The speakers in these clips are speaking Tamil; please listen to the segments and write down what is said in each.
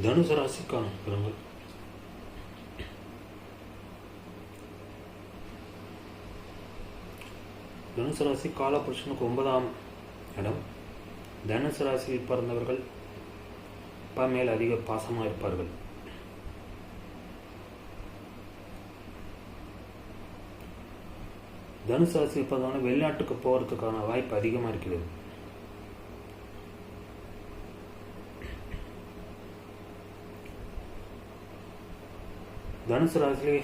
தனுசு ராசிக்கான பலன்கள். தனுசு ராசி காலபுருஷனுக்கு 9ஆம் இடம். தனுசு ராசியில் பிறந்தவர்கள் அப்பா மேல் அதிக பாசமாக இருப்பார்கள். தனுசு ராசியில் பிறந்தவங்க வெளிநாட்டுக்கு போகிறதுக்கான வாய்ப்பு அதிகமாக இருக்கிறது. தனுசு ராசியிலே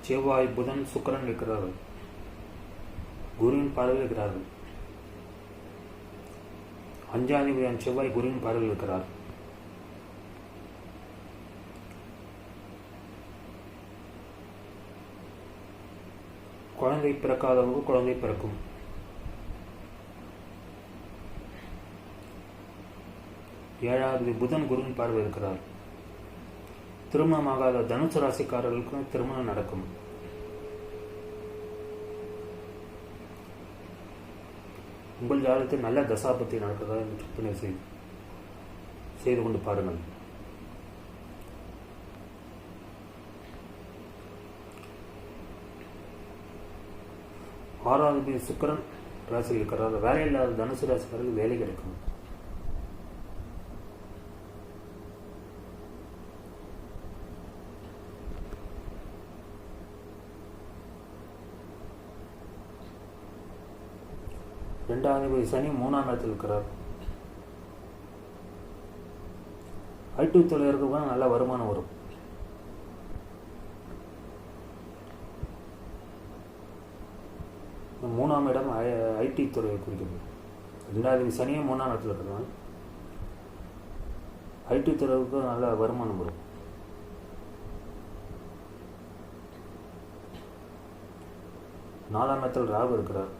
செவ்வாய், புதன், சுக்கிரன் இருக்கிறார்கள். குருவின் பார்வையில் இருக்கிறார்கள். 5ஆம் அதிபதியான செவ்வாய் குருவின் பார்வையில் இருக்கிறார். குழந்தை பிறக்காதவங்க குழந்தை பிறக்கும். ஏழாவது புதன் குருவின் பார்வை இருக்கிறார். திருமணமாகாத தனுசு ராசிக்காரர்களுக்கும் திருமணம் நடக்கும். உங்கள் ஜாதகத்தில் நல்ல தசாபத்தி நடக்கிறதா என்று கற்பனை செய்து கொண்டு பாருங்கள். ஆறாவது சுக்கிரன் ராசியில் இருக்கிறார். வேலை இல்லாத தனுசு ராசிக்காரர்கள் வேலை கிடைக்கும். இரண்டாம் அதிபதி சனி 3ஆம் இடத்தில் இருக்கிறார். ஐடி தொழிலருக்கு நல்ல வருமானம் வரும். மூணாம் இடம் ஐடி துறையை குறிக்கிறது. 2ஆம் அதிபதி சனியும் 3ஆம் இடத்தில் இருக்கிறாங்க. ஐடி துறைக்கு நல்ல வருமானம் வரும். நாலாம் இடத்தில் ராகு இருக்கிறார்.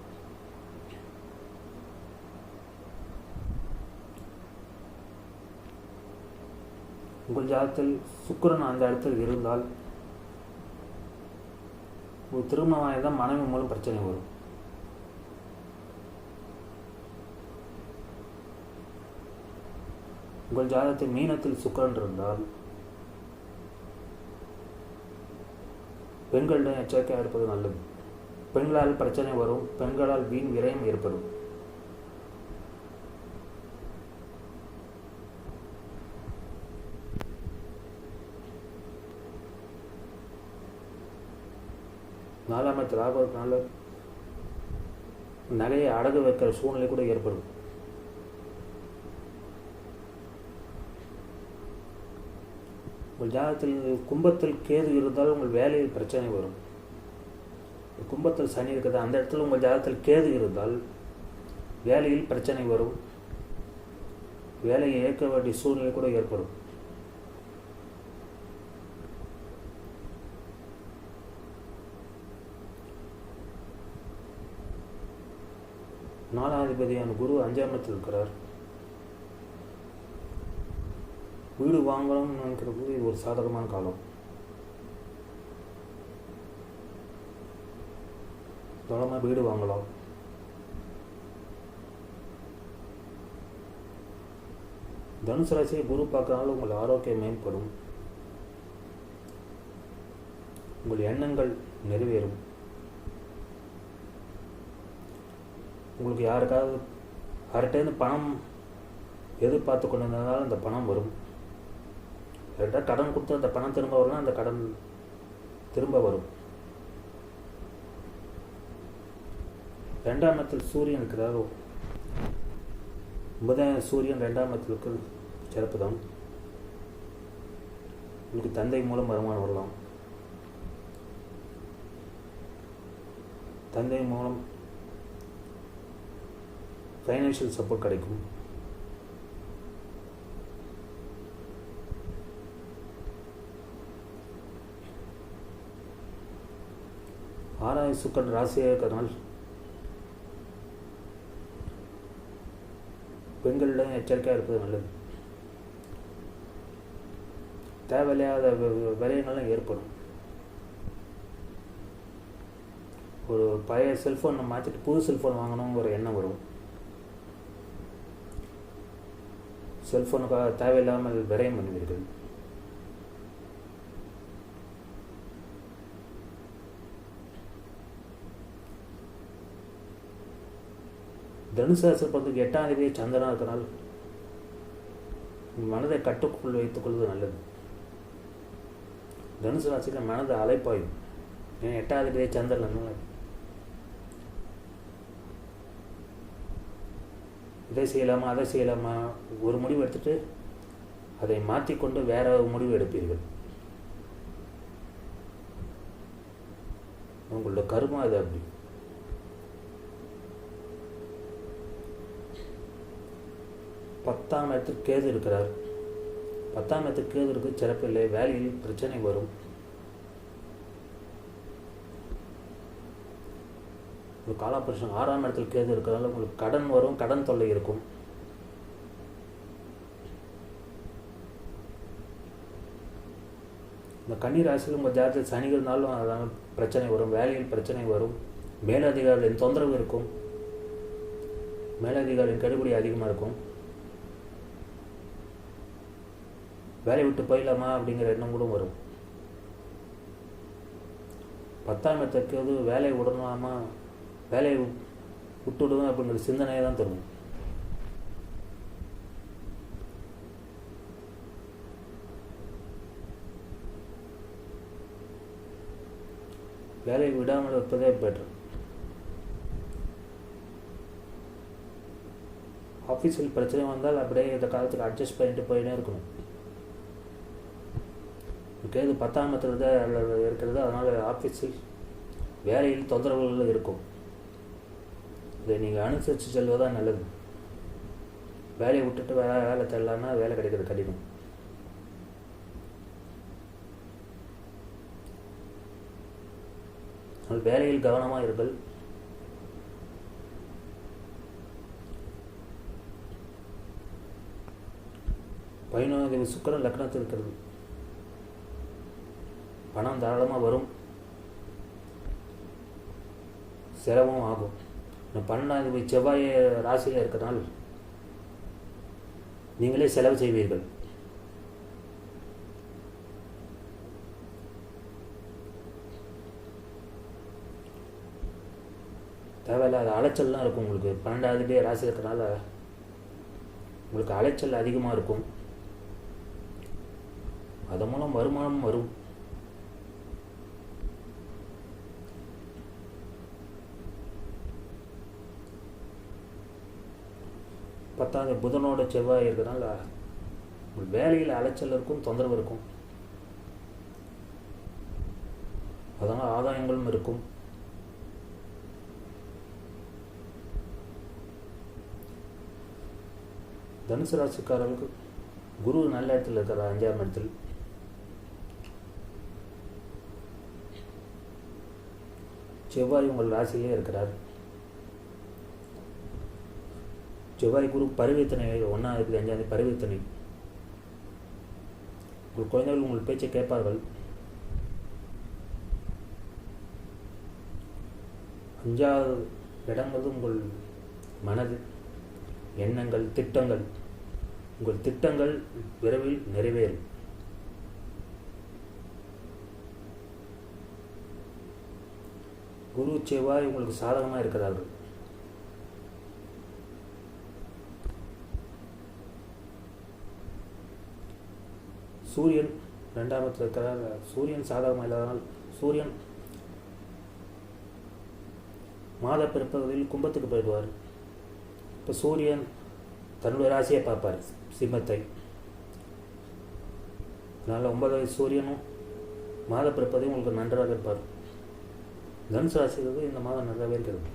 உங்கள் ஜாதகத்தில் சுக்கிரன் அந்த இடத்தில் இருந்தால் ஒரு திருமணமானதான் மனைவி மூலம் பிரச்சனை வரும். உங்கள் ஜாதகத்தில் மீனத்தில் சுக்கிரன் இருந்தால் பெண்களிடம் எச்சரிக்கையாக இருப்பது நல்லது. பெண்களால் பிரச்சனை வரும். பெண்களால் வீண் விரயம் ஏற்படும். நாலாம் இடத்தில் ராகுனால நகையை அடகு வைக்கிற சூழ்நிலை கூட ஏற்படும். உங்கள் ஜாதகத்தில் கும்பத்தில் கேது இருந்தால் உங்கள் வேலையில் பிரச்சனை வரும். கும்பத்தில் சனி இருக்கிறது, அந்த இடத்துல உங்கள் ஜாதகத்தில் கேது இருந்தால் வேலையில் பிரச்சனை வரும். வேலையை ஏற்க வேண்டிய சூழ்நிலை கூட ஏற்படும். நாலாம் அதிபதியான குரு 5ஆம் இடத்தில் இருக்கிறார். வீடு வாங்கணும்னு நினைக்கிற போது இது ஒரு சாதகமான காலம். தளமாக வீடு வாங்கலாம். தனுசு ராசியை குரு பார்க்கறதுனால உங்கள் ஆரோக்கியம் மேம்படும். உங்கள் எண்ணங்கள் நிறைவேறும். உங்களுக்கு யார்கிட்டேருந்து பணம் எதிர்பார்த்து கொண்டு வந்ததால் அந்த பணம் வரும். யார்கிட்ட கடன் கொடுத்து அந்த பணம் திரும்ப வரலாம், அந்த கடன் திரும்ப வரும். 2ஆம் இடத்தில் சூரியன் இருக்கிறார். 9ஆம் சூரியன் 2ஆம் இடத்திற்கு சிறப்பு தான். உங்களுக்கு தந்தை மூலம் வருமானம் வரலாம். தந்தை மூலம் ஃபைனான்ஷியல் சப்போர்ட் கிடைக்கும். ஆறாவது சுக்கிரன் ராசியாக இருக்கிறதுனால் பெண்களிடம் எச்சரிக்கையாக இருப்பது நல்லது. தேவையில்லாத விரயங்களும் ஏற்படும். ஒரு பழைய செல்ஃபோனை மாற்றிட்டு புது செல்ஃபோன் வாங்கணுங்கிற எண்ணம் வரும். செல்ஃபோனுக்காக தேவையில்லாமல் விரயம் பண்ணுவீர்கள். தனுசு ராசி பொறுத்தவரைக்கும் 8ஆம் தேதி சந்திரனாக இருக்கிறனால் மனதை கட்டுக்குள் வைத்துக் கொள்வது நல்லது. தனுசு ராசிக்கு மனது அலைப்பாயும். ஏன்னா 8ஆம் தேதி சந்திரன் இதை செய்யலாமா அதை செய்யலாமா ஒரு முடிவு எடுத்துட்டு அதை மாற்றிக்கொண்டு வேற முடிவு எடுப்பீர்கள். உங்களோட கருமா அது அப்படி. பத்தாம் இடத்துக்கு கேது இருக்கிறார். 10ஆம் இடத்துக்கு கேது இருக்கு, சிறப்பில்லை. வேலையில் பிரச்சனை வரும். ஒரு காலபுருஷன் 6ஆம் இடத்துல கேது இருக்கிறதால உங்களுக்கு கடன் வரும், கடன் தொல்லை இருக்கும். இந்த கன்னி ராசியில் உங்கள் ஜாதகத்தில் சனி இருந்தாலும் அதனால் பிரச்சனை வரும், வேலையில் பிரச்சனை வரும், மேலதிகாரிகளின் தொந்தரவு இருக்கும், மேலதிகாரியின் கெடுபிடி அதிகமாக இருக்கும். வேலையை விட்டு போயிடலாமா அப்படிங்கிற எண்ணம் கூட வரும். 10ஆம் இடத்துக்கு வேலையை விடலாமா, வேலையை விட்டுவிடுவேன் அப்படிங்கிற சிந்தனையை தான் தரும். வேலையை விடாமல் இருப்பதே பெட்டர். ஆஃபீஸில் பிரச்சனை வந்தால் அப்படியே இந்த காலத்துக்கு அட்ஜஸ்ட் பண்ணிட்டு போயினே இருக்கணும். கேது 10ஆம் இடத்துல இருக்கிறது, அதனால் ஆஃபீஸில் வேலையில் தொந்தரவுகள் இருக்கும். இதை நீங்கள் அனுசரித்து செல்வதுதான் நல்லது. வேலையை விட்டுட்டு வேலை தேடலான்னா வேலை கிடைக்கிறது கடினம். அதனால் வேலையில் கவனமாக இருங்கள். பதினொன்றாம் சுக்கிரன் லக்னத்தில் இருக்கிறது. பணம் தாராளமாக வரும், செலவும் ஆகும். 12ஆம் செவ்வாய் ராசியில் இருக்கிறனால் நீங்களே செலவு செய்வீர்கள். தேவையில்லாத அலைச்சல்லாம் இருக்கும் உங்களுக்கு. 12ஆம் ராசி இருக்கிறனால உங்களுக்கு அலைச்சல் அதிகமாக இருக்கும். அதன் மூலம் வருமானம் வரும். பத்தாவது புதனோட செவ்வாய் இருக்கிறனால வேலையில் அலைச்சல் இருக்கும், தொந்தரவு இருக்கும். அதனால் ஆதாயங்களும் இருக்கும். தனுசு ராசிக்காரர்களுக்கு குரு நல்ல இடத்துல இருக்கிறார், 5ஆம் இடத்தில். செவ்வாய் உங்கள் ராசியிலே இருக்கிறார். செவ்வாய் குரு பரிவர்த்தனை 1ஆம் தேதி 5ஆம் தேதி பரிவர்த்தனை. உங்கள் குழந்தைகள் உங்கள் பேச்சை கேட்பார்கள். 5வது இடங்கிறது உங்கள் மனது, எண்ணங்கள், திட்டங்கள். உங்கள் திட்டங்கள் விரைவில் நிறைவேறும். குரு செவ்வாய் உங்களுக்கு சாதகமாக இருக்கிறார்கள். சூரியன் 2ஆம் இடத்தில் இருக்கிறார். சூரியன் சாதகமாக இல்லாதனால் சூரியன் மாத பிற்பகுதியில் கும்பத்துக்கு போயிடுவார். இப்போ சூரியன் தன்னுடைய ராசியை பார்ப்பார், சிம்மத்தை. அதனால் 9வது சூரியனும் மாத பிற்பகுதியும் உங்களுக்கு நன்றாக இருப்பார். தனுசு ராசிக்கு இந்த மாதம் நன்றாகவே இருக்கிறது.